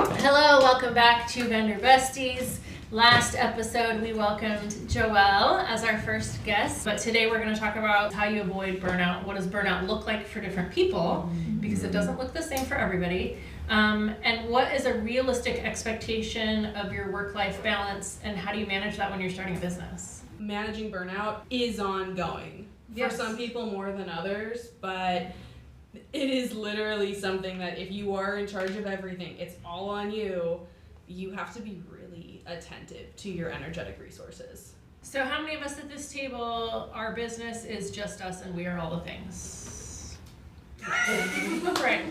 Hello, welcome back to Vendor Besties. Last episode we welcomed Joelle as our first guest, but today we're going to talk about how you avoid burnout. What does burnout look like for different people? Because it doesn't look the same for everybody. And what is a realistic expectation of your work-life balance, and how do you manage that when you're starting a business? Managing burnout is ongoing. Yes. For some people more than others, but it is literally something that if you are in charge of everything, it's all on you. You have to be really attentive to your energetic resources. So how many of us at this table, our business is just us and we are all the things? Right.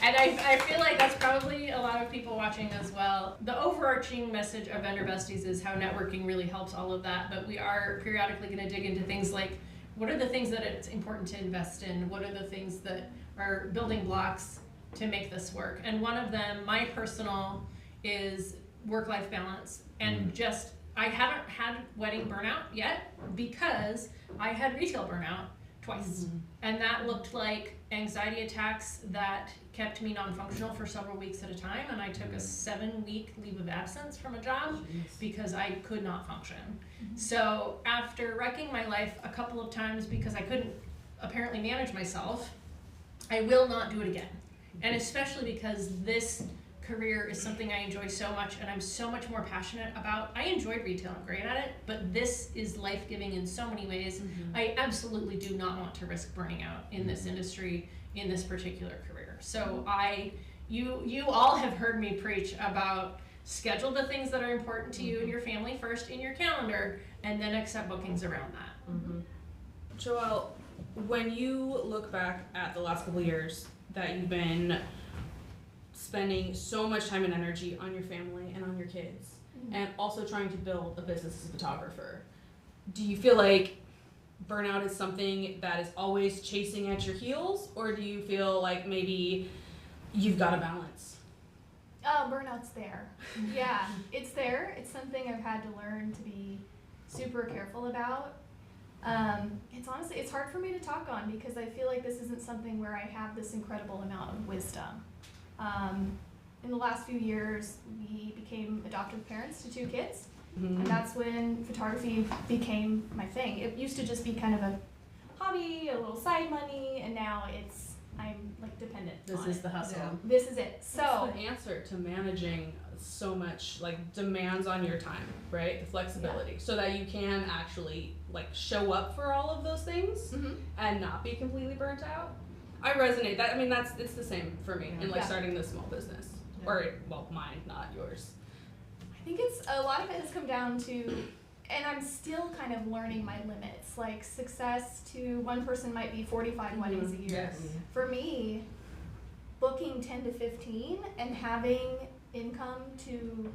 And I feel like that's probably a lot of people watching as well. The overarching message of Vendor Besties is how networking really helps all of that, but we are periodically going to dig into things like, what are the things that it's important to invest in? What are the things that are building blocks to make this work? And one of them, my personal, is work-life balance. And I haven't had wedding burnout yet because I had retail burnout twice. And that looked like anxiety attacks that kept me non-functional for several weeks at a time, and I took a 7-week leave of absence from a job because I could not function. So after wrecking my life a couple of times because I couldn't apparently manage myself, I will not do it again. And especially because this career is something I enjoy so much and I'm so much more passionate about. I enjoyed retail, I'm great at it, but this is life-giving in so many ways. I absolutely do not want to risk burning out in this industry, in this particular career. So you all have heard me preach about schedule the things that are important to you and your family first in your calendar, and then accept bookings around that. Joelle, when you look back at the last couple of years that you've been spending so much time and energy on your family and on your kids, and also trying to build a business as a photographer, do you feel like burnout is something that is always chasing at your heels, or do you feel like maybe you've got a balance? Burnout's there. Yeah, it's there. It's something I've had to learn to be super careful about. It's hard for me to talk on because I feel like this isn't something where I have this incredible amount of wisdom. In the last few years, we became adoptive parents to 2 kids, and that's when photography became my thing. It used to just be kind of a hobby, a little side money, and now I'm like dependent on it. This is the hustle. Yeah. This is it. So What's the answer to managing so much like demands on your time, right? The flexibility, so that you can actually like show up for all of those things and not be completely burnt out. I resonate. It's the same for me in like starting this small business, or mine, not yours. I think it's a lot of it has come down to, and I'm still kind of learning my limits. Like success to one person might be 45 weddings a year. Yes. For me, booking 10 to 15 and having income to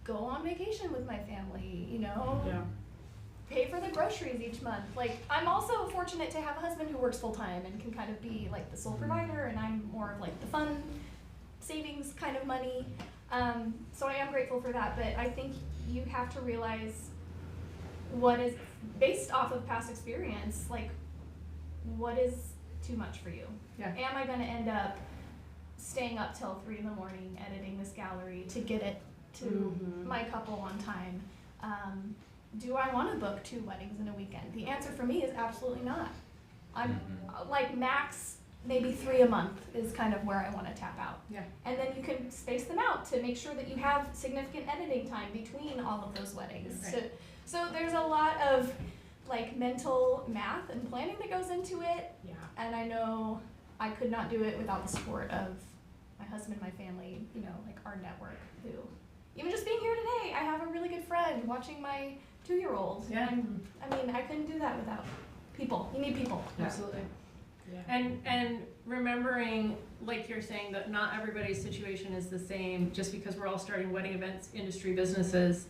go on vacation with my family, pay for the groceries each month. Like, I'm also fortunate to have a husband who works full time and can kind of be like the sole provider, and I'm more of like the fun savings kind of money. So I am grateful for that, but I think you have to realize what is, based off of past experience, like what is too much for you? Yeah. Am I gonna end up staying up till 3 a.m. editing this gallery to get it to my couple on time? Do I want to book 2 weddings in a weekend? The answer for me is absolutely not. I'm like max maybe 3 a month is kind of where I want to tap out. Yeah. And then you can space them out to make sure that you have significant editing time between all of those weddings. Right. So there's a lot of like mental math and planning that goes into it. Yeah. And I know I could not do it without the support of my husband, my family, like our network, who, even just being here today, I have a really good friend watching my 2-year-old. Yeah. I couldn't do that without people. You need people. Absolutely. Yeah. And remembering, like you're saying, that not everybody's situation is the same. Just because we're all starting wedding events, industry businesses,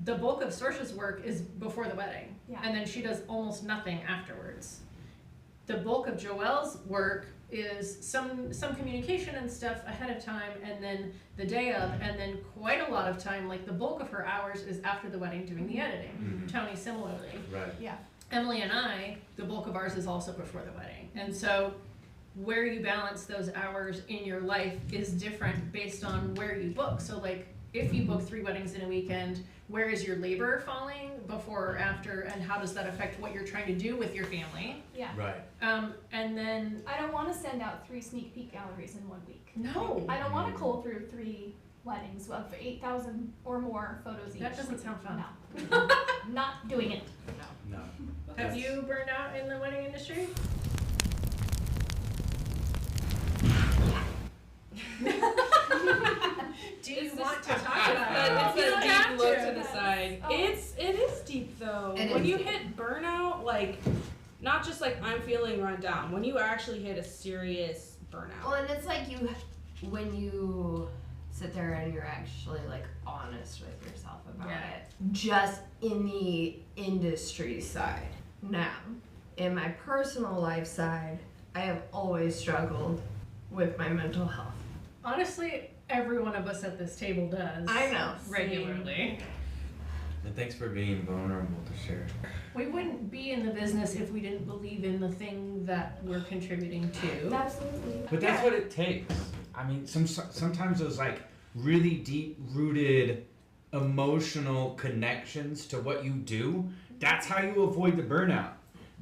the bulk of Sorcha's work is before the wedding, and then she does almost nothing afterwards. The bulk of Joelle's work is some communication and stuff ahead of time, and then the day of, and then quite a lot of time, like the bulk of her hours is after the wedding doing the editing. Tony similarly. Right. Yeah. Emili and I, the bulk of ours is also before the wedding. And so where you balance those hours in your life is different based on where you book. So like, if you book 3 weddings in a weekend, where is your labor falling before or after, and how does that affect what you're trying to do with your family? Yeah. Right. And then I don't want to send out 3 sneak peek galleries in 1 week. no, I don't want to cull through 3 weddings of 8,000 or more photos each. that doesn't sound fun. No. Not doing it. No. Have you burned out in the wedding industry? Do you want to talk about it? It's You a don't have deep look to. to the side. Oh. It is deep though. It When is you deep. hit burnout, like, not just like I'm feeling run down. When you actually hit a serious burnout. Well, and it's like when you sit there and you're actually like honest with yourself about Yeah. it. Just in the industry side. Now, in my personal life side, I have always struggled with my mental health. Honestly, every one of us at this table does. I know. Regularly. And thanks for being vulnerable to share. We wouldn't be in the business if we didn't believe in the thing that we're contributing to. Absolutely. But that's what it takes. I mean, sometimes those like really deep rooted emotional connections to what you do, that's how you avoid the burnout.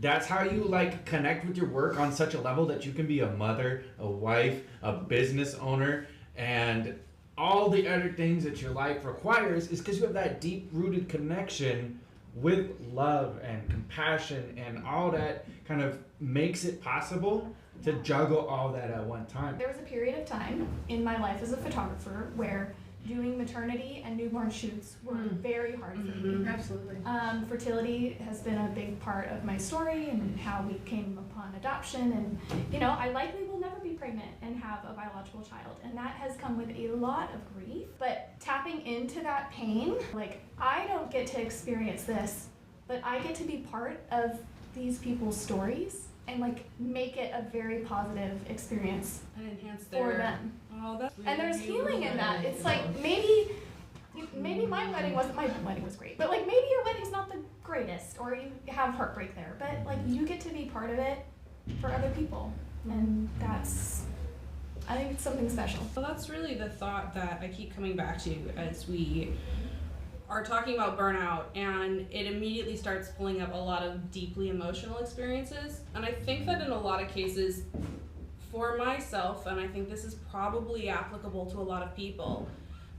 That's how you like connect with your work on such a level that you can be a mother, a wife, a business owner, and all the other things that your life requires is because you have that deep rooted connection with love and compassion, and all that kind of makes it possible to juggle all that at one time. There was a period of time in my life as a photographer where doing maternity and newborn shoots were very hard for me. Absolutely. Fertility has been a big part of my story and how we came upon adoption, and you know, I likely will never be pregnant and have a biological child, and that has come with a lot of grief. But tapping into that pain, like, I don't get to experience this, but I get to be part of these people's stories and like make it a very positive experience And enhance for their. them. Oh, that's And there's healing in that. It's like maybe my wedding was great, but like maybe your wedding's not the greatest, or you have heartbreak there, but like you get to be part of it for other people, and I think it's something special. Well, that's really the thought that I keep coming back to as we are talking about burnout, and it immediately starts pulling up a lot of deeply emotional experiences. And I think that in a lot of cases, for myself, and I think this is probably applicable to a lot of people,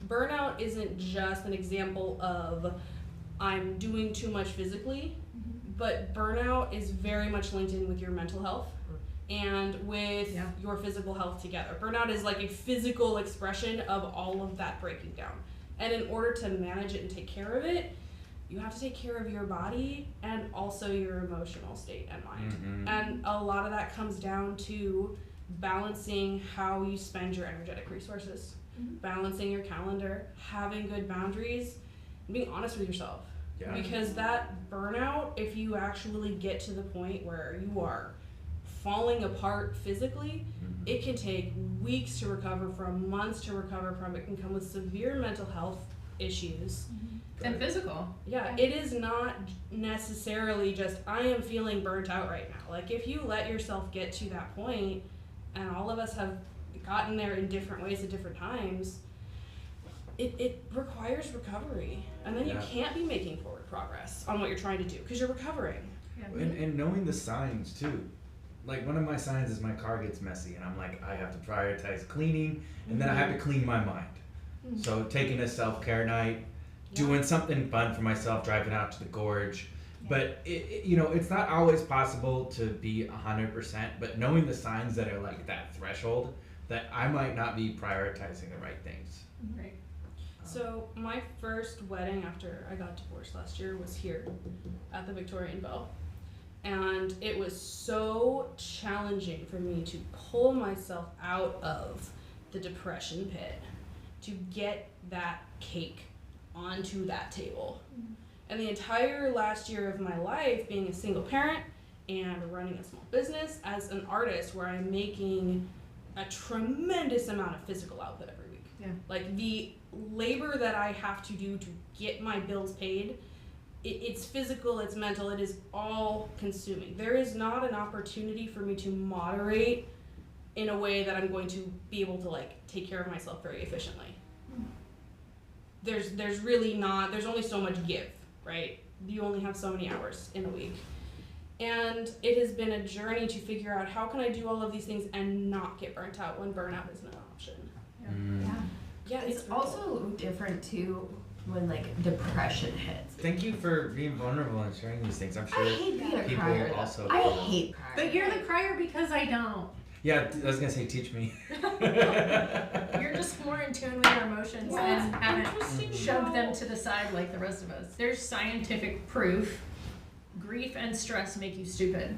burnout isn't just an example of I'm doing too much physically, but burnout is very much linked in with your mental health and with your physical health together. Burnout is like a physical expression of all of that breaking down. And in order to manage it and take care of it, you have to take care of your body and also your emotional state and mind. Mm-hmm. And a lot of that comes down to balancing how you spend your energetic resources, balancing your calendar, having good boundaries, and being honest with yourself. Yeah. Because that burnout, if you actually get to the point where you are falling apart physically, it can take weeks to recover from, months to recover from. It can come with severe mental health issues. And physical. Yeah, it is not necessarily just, I am feeling burnt out right now. Like, if you let yourself get to that point, and all of us have gotten there in different ways at different times, it requires recovery. And then you can't be making forward progress on what you're trying to do because you're recovering. And knowing the signs too. Like, one of my signs is my car gets messy, and I'm like, I have to prioritize cleaning, and then I have to clean my mind. So taking a self-care night, doing something fun for myself, driving out to the gorge. But it's not always possible to be 100%, but knowing the signs that are like that threshold, that I might not be prioritizing the right things. Right. So my first wedding after I got divorced last year was here at the Victorian Bell. And it was so challenging for me to pull myself out of the depression pit to get that cake onto that table. And the entire last year of my life, being a single parent and running a small business as an artist where I'm making a tremendous amount of physical output every week. Yeah. Like, the labor that I have to do to get my bills paid, it's physical, it's mental, it is all consuming. There is not an opportunity for me to moderate in a way that I'm going to be able to like take care of myself very efficiently. There's really not, there's only so much give, right? You only have so many hours in a week. And it has been a journey to figure out how can I do all of these things and not get burnt out when burnout isn't an option. Yeah, It's really also different too when like depression hits. Thank you for being vulnerable and sharing these things. I'm I sure hate being a people crier. also. I hate crying. But you're the crier because I don't. Yeah, I was gonna say, teach me. You're just more in tune with your emotions and haven't interesting shoved how- them to the side like the rest of us. There's scientific proof. Grief and stress make you stupid.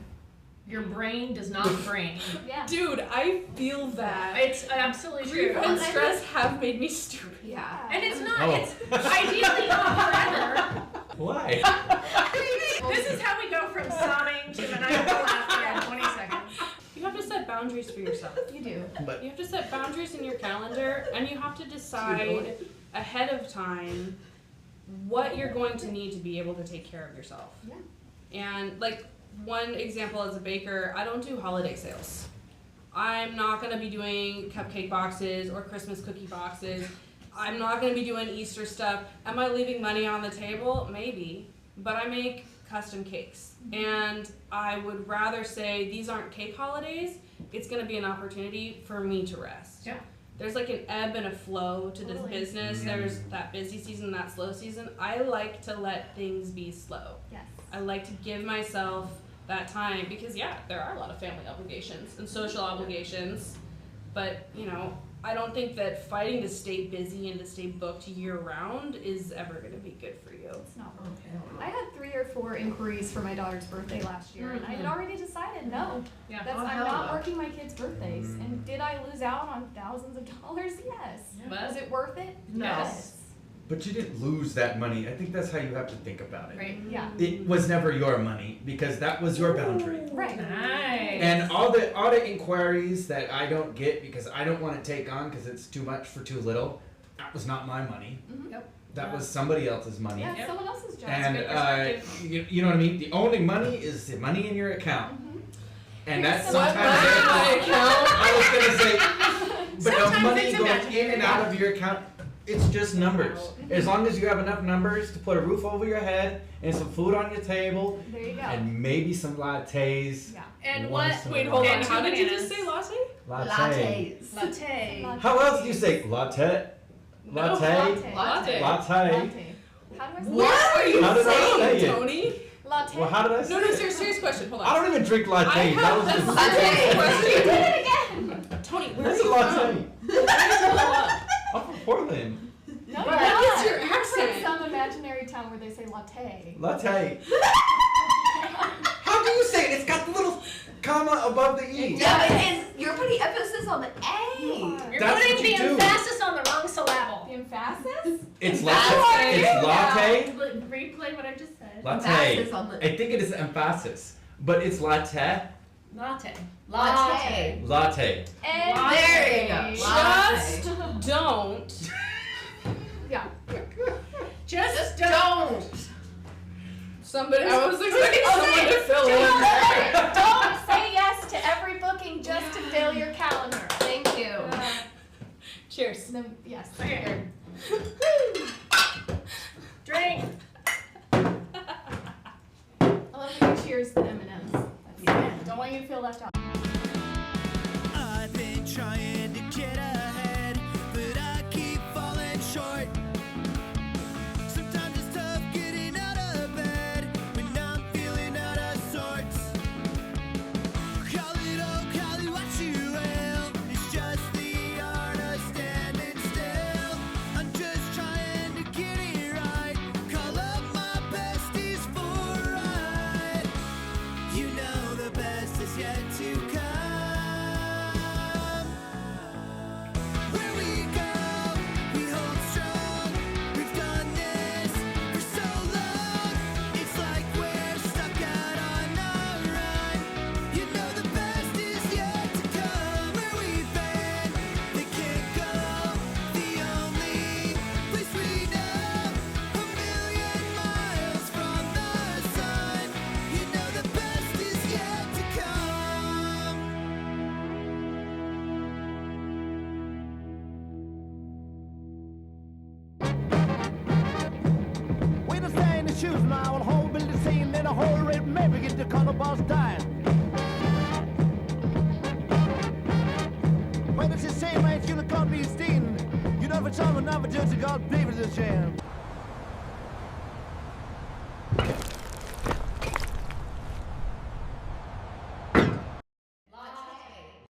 Your brain does not brain. Yeah. Dude, I feel that. It's absolutely Grief true. and stress have made me stupid. Yeah. And it's not, Oh. it's ideally not forever. Why? This is how we go from sobbing to maniacal laughter in 20 seconds. You have to set boundaries for yourself. You do. But You have to set boundaries in your calendar, and you have to decide ahead of time what you're going to need to be able to take care of yourself. Yeah. And like one example as a baker, I don't do holiday sales. I'm not going to be doing cupcake boxes or Christmas cookie boxes. I'm not going to be doing Easter stuff. Am I leaving money on the table? Maybe. But I make custom cakes. And I would rather say these aren't cake holidays. It's going to be an opportunity for me to rest. Yeah. There's like an ebb and a flow to this Totally. business. There's that busy season and that slow season. I like to let things be slow. Yes. I like to give myself that time because there are a lot of family obligations and social obligations, but I don't think that fighting to stay busy and to stay booked year round is ever going to be good for you. It's not worth it. I had 3 or 4 inquiries for my daughter's birthday last year, and I had already decided no. Yeah. That's, Oh, I'm hell not no. working my kids' birthdays. And did I lose out on thousands of dollars? Yes. Yeah. Was it worth it? No. Yes. But you didn't lose that money. I think that's how you have to think about it. Right. Yeah. It was never your money because that was your boundary. Right. Nice. And all the inquiries that I don't get because I don't want to take on because it's too much for too little, that was not my money. Mhm. Yep. That was somebody else's money. Yeah, Yep. it's someone else's job. And good perspective. you know what I mean? The only money is the money in your account. Mhm. And that's What sometimes money in my I was gonna say, but Sometimes the money it's going imaginary. in and out of your account, it's just numbers. As long as you have enough numbers to put a roof over your head and some food on your table There you go. and maybe some lattes. Yeah. And Once what? in a Wait, while. hold on. And How two did you just bananas. say latte? Lattes. Latte. How else do you say latte? Latte? Latte. Latte. Latte. How do I say What are you How did I saying? say it? Tony? latte? Well, how did I say No, it? serious question. Hold on. I don't even drink lattes. I That have was the just Latte. You question. did it again. Tony, where Where's are the you latte? from? Where did you grow up? I'm from Portland. No, But you're that not. is your You're from accent. some imaginary town where they say latte. Latte. How do you say it? It's got the little comma above the E. Yeah, but you're putting emphasis on the A. You're That's putting what the you do. emphasis on the wrong syllable. The emphasis? It's That's latte. what It's latte. Replay what I just said. Latte. Emphasis on the I think it is emphasis, but it's latte. Latte. latte. Latte. And There you go. Just don't. Yeah. Just Don't. Somebody. I was expecting Oh, someone to fill in. Don't say yes to every booking just to fill your calendar. Thank you. Cheers. No, yes. Okay. Drink. I love when you cheers to M&Ms. That's Don't want you to feel left out. I've been trying to get ahead, but I keep falling short. Sometimes it's tough getting out of bed when I'm feeling out of sorts. Call it what you will. It's just the art of standing still. I'm just trying to get it right. Call up my besties for a ride. You know the best is yet to shoes now, the whole building scene, then the whole red maybe get the color boss dying. When it's the same way, it's gonna come be steen. You know, for someone, never judge a God, believe it's a shame.